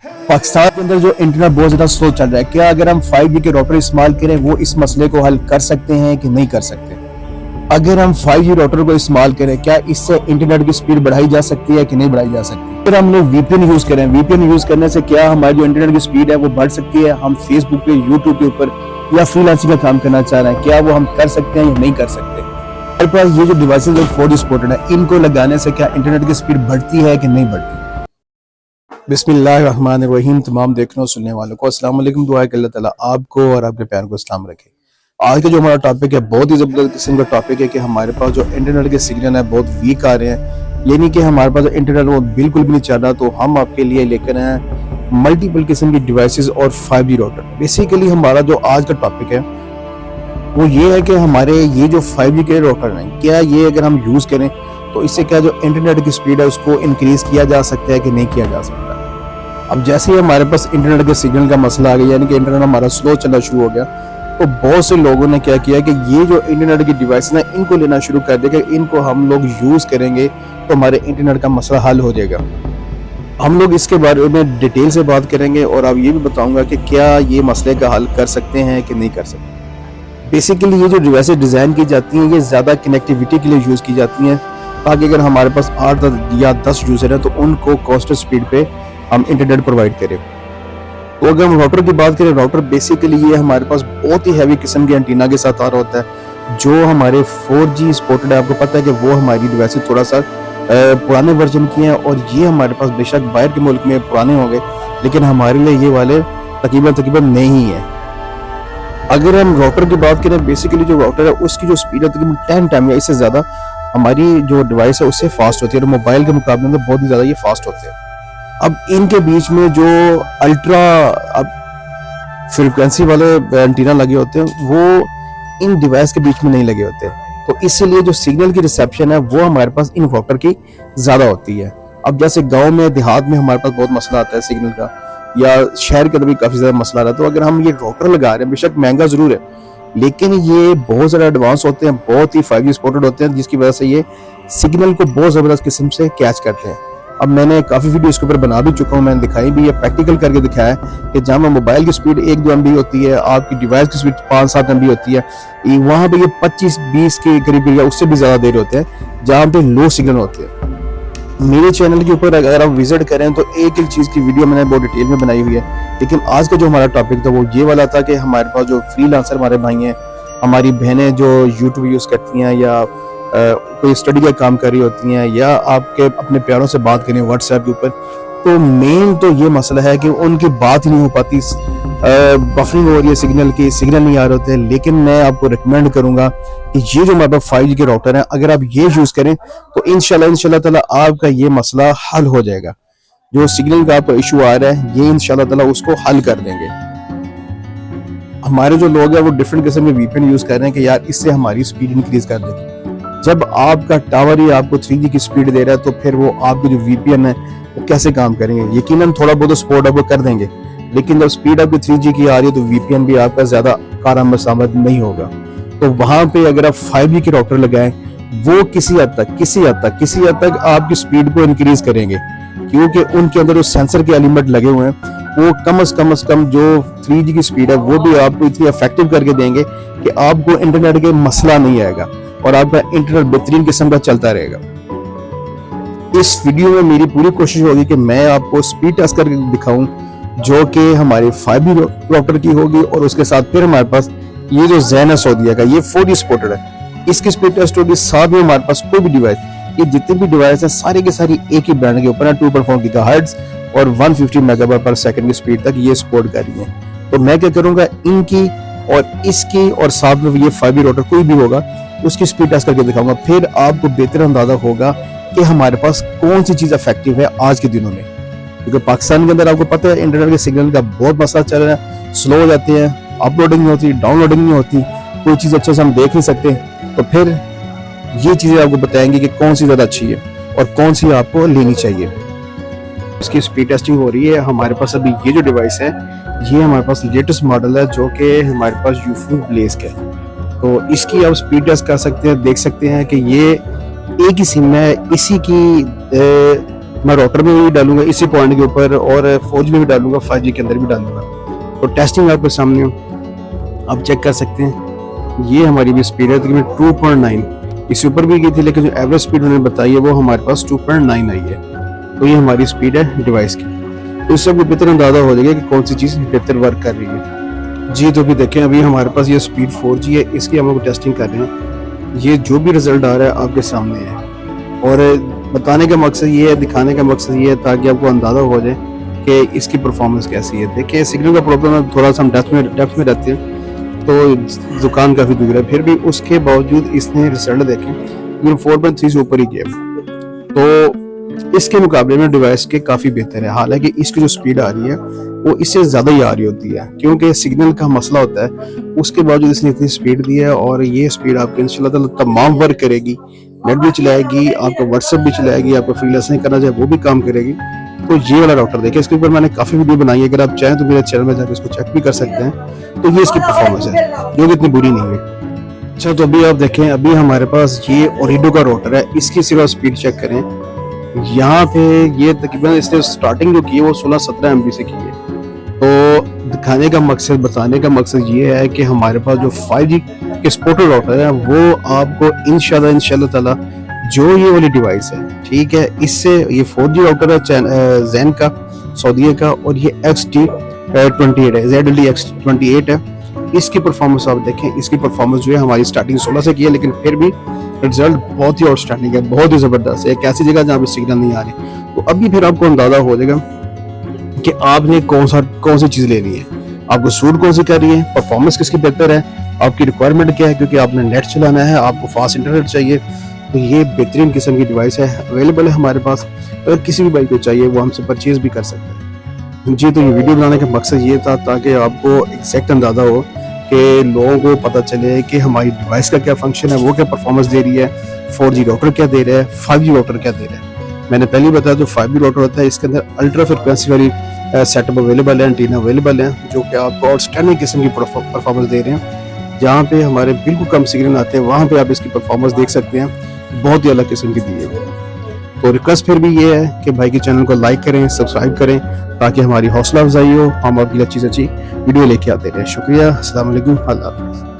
पाकिस्तान के अंदर जो इंटरनेट बहुत ज़्यादा स्लो चल रहा है, क्या अगर हम 5G के राउटर इस्तेमाल करें वो इस मसले को हल कर सकते हैं कि नहीं कर सकते? अगर हम 5G राउटर को इस्तेमाल करें, क्या इससे इंटरनेट की स्पीड बढ़ाई जा सकती है कि नहीं बढ़ाई जा सकती? अगर हम लोग VPN यूज़ करें, VPN यूज़ करने से क्या हमारी जो इंटरनेट की स्पीड है वो बढ़ सकती है? हम फेसबुक पे, यूट्यूब के ऊपर या फ्रीलांसिंग का काम करना चाह रहे हैं, क्या वो हम कर सकते हैं या नहीं कर सकते? हमारे पास ये जो डिवाइसेज 4G सपोर्टेड है, इनको लगाने से क्या इंटरनेट की स्पीड बढ़ती है कि नहीं बढ़ती? बिस्मिल्लाहिर्रहमानिर्रहीम। तमाम देखने और सुनने वालों को अस्सलाम वालेकुम। दुआ है कि अल्लाह ताला आपको और आपके प्यार को इस्लाम रखे। आज का जो हमारा टॉपिक है बहुत ही ज़बरदस्त किस्म का टॉपिक है कि हमारे पास जो इंटरनेट के सिग्नल है बहुत वीक आ रहे हैं, यानी कि हमारे पास इंटरनेट वो बिल्कुल भी नहीं चल रहा। तो हम आपके लिए लेकर आए हैं मल्टीपल किस्म की डिवाइसेस और 5G राउटर। बेसिकली हमारा जो आज का टॉपिक है वो ये है कि हमारे ये जो 5G के राउटर हैं, क्या ये अगर हम यूज़ करें तो इससे क्या जो इंटरनेट की स्पीड है उसको इंक्रीज किया जा सकता है कि नहीं किया जा सकता? अब जैसे ही हमारे पास इंटरनेट के सिग्नल का मसला आ गया, यानी कि इंटरनेट हमारा स्लो चलना शुरू हो गया, तो बहुत से लोगों ने क्या किया कि ये जो इंटरनेट की डिवाइस ना इनको लेना शुरू कर दिया कि इनको हम लोग यूज़ करेंगे तो हमारे इंटरनेट का मसला हल हो जाएगा। हम लोग इसके बारे में डिटेल से बात करेंगे और अब ये भी बताऊंगा कि क्या ये मसले का हल कर सकते हैं कि नहीं कर सकते। बेसिकली ये जो डिवाइसेस डिज़ाइन की जाती हैं ये ज़्यादा कनेक्टिविटी के लिए यूज़ की जाती हैं, ताकि अगर हमारे पास 8 या 10 यूज़र हैं तो उनको कांस्टेंट स्पीड पे हम इंटरनेट प्रोवाइड करें। तो अगर हम राउटर की बात करें, राउटर बेसिकली ये हमारे पास बहुत ही हैवी किस्म के एंटीना के साथ आ रहा होता है जो हमारे 4G सपोर्टेड है। आपको पता है कि वो हमारी डिवाइस थोड़ा सा पुराने वर्जन की हैं और ये हमारे पास बेशक बाहर के मुल्क में पुराने होंगे, लेकिन हमारे लिए ये वाले तकरीबन नहीं है। अगर हम राउटर की बात करें, बेसिकली जो राउटर है उसकी जो स्पीड है तकरीबन 10 टाइम या इससे ज़्यादा हमारी जो डिवाइस है उससे फास्ट होती है और मोबाइल के मुकाबले में बहुत ही ज़्यादा ये फास्ट होते हैं। अब इनके बीच में जो अल्ट्रा अब फ्रीक्वेंसी वाले एंटीना लगे होते हैं वो इन डिवाइस के बीच में नहीं लगे होते, तो इसीलिए जो सिग्नल की रिसेप्शन है वो हमारे पास इन राउटर की ज़्यादा होती है। अब जैसे गांव में देहात में हमारे पास बहुत मसला आता है सिग्नल का, या शहर के अंदर भी काफ़ी ज़्यादा मसला आ रहा है। तो अगर हम ये राउटर लगा रहे हैं, बेशक महंगा ज़रूर है लेकिन ये बहुत ज़्यादा एडवांस होते हैं, बहुत ही 5G सपोर्टेड होते हैं, जिसकी वजह से ये सिग्नल को बहुत ज़बरदस्त किस्म से कैच करते हैं। अब मैंने काफ़ी वीडियो इसके ऊपर बना भी चुका हूँ, मैंने दिखाई भी है, प्रैक्टिकल करके दिखाया है कि जहाँ मोबाइल की स्पीड 1-2 MB होती है, आपकी डिवाइस की स्पीड 5-7 MB होती है, वहाँ पे ये 25-20 के करीब या उससे भी ज़्यादा देर होते हैं जहाँ पे लो सिग्नल होते हैं। मेरे चैनल के ऊपर अगर आप विजिट करें तो एक चीज़ की वीडियो मैंने बहुत डिटेल में बनाई हुई है, लेकिन आज का जो हमारा टॉपिक था वो ये वाला था कि हमारे पास जो फ्रीलांसर हमारे भाई हैं, हमारी बहनें जो यूट्यूब यूज़ करती हैं या कोई स्टडी का काम कर रही होती हैं, या आपके अपने प्यारों से बात करें व्हाट्सएप के ऊपर, तो मेन तो ये मसला है कि उनकी बात ही नहीं हो पाती, बफरिंग हो रही है सिग्नल की, सिग्नल नहीं आ रहे होते। लेकिन मैं आपको रिकमेंड करूंगा कि ये जो हमारे पास 5G के राउटर हैं, अगर आप ये यूज़ करें तो इंशाल्लाह ताला आपका ये मसला हल हो जाएगा। जो सिग्नल का आपको इशू आ रहा है ये इंशाल्लाह ताला उसको हल कर देंगे। हमारे जो लोग हैं वो डिफरेंट किस्म के VPN यूज़ कर रहे हैं कि यार इससे हमारी स्पीड इंक्रीज कर देगी। जब आपका टावर ही आपको 3G की स्पीड दे रहा है तो फिर वो आपके जो VPN है वो कैसे काम करेंगे? यकीनन थोड़ा बहुत सपोर्ट आपको कर देंगे, लेकिन जब स्पीड आपकी 3G की आ रही है तो VPN भी आपका ज्यादा कारआमद सामद नहीं होगा। तो वहां पे अगर आप 5G के राउटर लगाएं वो किसी हद तक आपकी स्पीड को इंक्रीज करेंगे, क्योंकि उनके अंदर उस सेंसर के एलिमेंट लगे हुए हैं, वो कम से कम जो 3G की स्पीड है वो भी आपको इतनी इफेक्टिव करके देंगे कि आपको इंटरनेट के मसला नहीं आएगा और आपका इंटरनेट बेहतरीन किस्म का चलता रहेगा। इस वीडियो में मेरी पूरी कोशिश होगी कि मैं आपको स्पीड टेस्ट करके दिखाऊं जो कि हमारे 5G राउटर की होगी, और उसके साथ फिर हमारे पास ये जो ज़ेनस होगी का ये 4G सपोर्टेड है, इसकी स्पीड टेस्ट होगी। साथ में हमारे पास कोई भी डिवाइस, ये जितनी भी डिवाइस है सारी की सारी एक ही ब्रांड के ऊपर है, 2.4 GHz और 150 MB/s की स्पीड तक ये सपोर्ट कर रही है। तो मैं क्या करूंगा, इनकी और इसकी और साथ में ये 5G राउटर कोई भी होगा उसकी स्पीड टेस्ट करके दिखाऊंगा, फिर आपको बेहतर अंदाजा होगा कि हमारे पास कौन सी चीज इफेक्टिव है आज के दिनों में। क्योंकि पाकिस्तान के अंदर आपको पता है इंटरनेट के सिग्नल का बहुत मसला चल रहा है, स्लो हो जाते हैं, अपलोडिंग नहीं होती, डाउनलोडिंग नहीं होती, कोई चीज अच्छे से हम देख नहीं सकते। तो फिर ये चीजें आपको बताएंगे कि कौन सी ज्यादा अच्छी है और कौन सी आपको लेनी चाहिए। इसकी स्पीड टेस्टिंग हो रही है हमारे पास। अभी ये जो डिवाइस है ये हमारे पास लेटेस्ट मॉडल है जो कि हमारे पास यूफू ब्लेज का है, तो इसकी आप स्पीड टेस्ट कर सकते हैं, देख सकते हैं कि ये एक ही सिम है, इसी की मैं राउटर में भी डालूंगा इसी पॉइंट के ऊपर, और 4G में भी डालूंगा, 5G के अंदर भी डालूंगा। तो टेस्टिंग आपके सामने आप चेक कर सकते हैं। ये हमारी भी स्पीड है तकरीबन 2.9, इससे ऊपर भी गई थी, लेकिन जो एवरेज स्पीड उन्होंने बताई है वो हमारे पास 2.9 आई है। तो ये हमारी स्पीड है डिवाइस की। तो इससे आपको बेहतर अंदाजा हो जाएगा कि कौन सी चीज़ बेहतर वर्क कर रही है। जी तो अभी देखें, अभी हमारे पास ये स्पीड 4G है, इसकी हम लोग टेस्टिंग कर रहे हैं। ये जो भी रिजल्ट आ रहा है आपके सामने है, और बताने का मकसद ये है, दिखाने का मकसद ये है ताकि आपको अंदाज़ा हो जाए कि इसकी परफॉर्मेंस कैसी है। देखिए सिग्नल का प्रॉब्लम है, थोड़ा सा हम डेप्थ में रहते हैं तो दुकान काफ़ी दूर है, फिर भी उसके बावजूद इसने रिजल्ट देखें 4.3 से ऊपर ही किया। तो इसके मुकाबले में डिवाइस के काफ़ी बेहतर है। हालांकि इसकी जो स्पीड आ रही है वो इससे ज़्यादा ही आ रही होती है, क्योंकि सिग्नल का मसला होता है। उसके बावजूद इसने इतनी स्पीड दी है, और ये स्पीड आपके इंशाल्लाह ताला तमाम वर्क करेगी। नेट भी चलाएगी, आपका व्हाट्सएप भी चलाएगी, आपको फ्रीलांसिंग करना चाहे वो भी काम करेगी। तो ये वाला राउटर देखिए, इसके ऊपर मैंने काफ़ी वीडियो बनाई है, अगर आप चाहें तो मेरे चैनल में जाकर इसको चेक भी कर सकते हैं। तो ये इसकी परफॉर्मेंस है जो कि इतनी बुरी नहीं है। अच्छा तो अभी आप देखें, अभी हमारे पास ये ओरिडो का राउटर है, इसकी सिर्फ स्पीड चेक करें। यहाँ पे ये तकरीबन इसने स्टार्टिंग जो की है वो 16-17 MB से की है। तो दिखाने का मकसद, बताने का मकसद ये है कि हमारे पास जो 5G के सपोर्टेड राउटर है वो आपको इंशाल्लाह ताला जो ये वाली डिवाइस है, ठीक है, इससे ये 4G राउटर है जैन का, सऊदीया का, और ये XT28 है, ZLD-X28 है। इसकी परफॉर्मेंस आप देखें, इसकी परफॉर्मेंस जो है हमारी स्टार्टिंग 16 से की है, लेकिन फिर भी रिजल्ट बहुत ही आउटस्टैंडिंग है, बहुत ही जबरदस्त है। एक ऐसी जगह जहाँ पे सिग्नल नहीं आ रही, तो अभी फिर आपको अंदाजा हो जाएगा कि आपने कौन सी चीज लेनी है, आपको सूट कौन सी कर रही है, परफॉर्मेंस किसकी बेहतर है, आपकी रिक्वायरमेंट क्या है, क्योंकि आपने नेट चलाना है, आपको फास्ट इंटरनेट चाहिए। तो ये बेहतरीन किस्म की डिवाइस है, अवेलेबल है हमारे पास। अगर किसी भी भाई को चाहिए वो हमसे परचेज भी कर सकते हैं। जी तो ये वीडियो बनाने का मकसद ये था ताकि आपको एग्जैक्ट अंदाजा हो कि लोगों को पता चले कि हमारी डिवाइस का क्या फंक्शन है, वो क्या परफॉर्मेंस दे रही है, 4G राउटर क्या दे रहा है, 5G राउटर क्या दे रहा है। मैंने पहले ही बताया जो 5G राउटर होता है, इसके अंदर अल्ट्रा फ्रिक्वेंसी वाली सेटअप अवेलेबल है, एंटीना अवेलेबल है, जो कि आपको आउटस्टैंडिंग किस्म की परफॉर्मेंस दे रहे हैं। जहाँ पे हमारे बिल्कुल कम सिग्नल आते हैं वहाँ पे आप इसकी परफॉर्मेंस देख सकते हैं, बहुत ही अलग किस्म की दी है। तो रिक्वेस्ट फिर भी ये है कि भाई के चैनल को लाइक करें, सब्सक्राइब करें, ताकि हमारी हौसला अफजाई हो, हम आपके लिए अच्छी से अच्छी वीडियो लेके आते रहें। शुक्रिया, अस्सलाम वालेकुम, अल्लाह हाफ़िज़।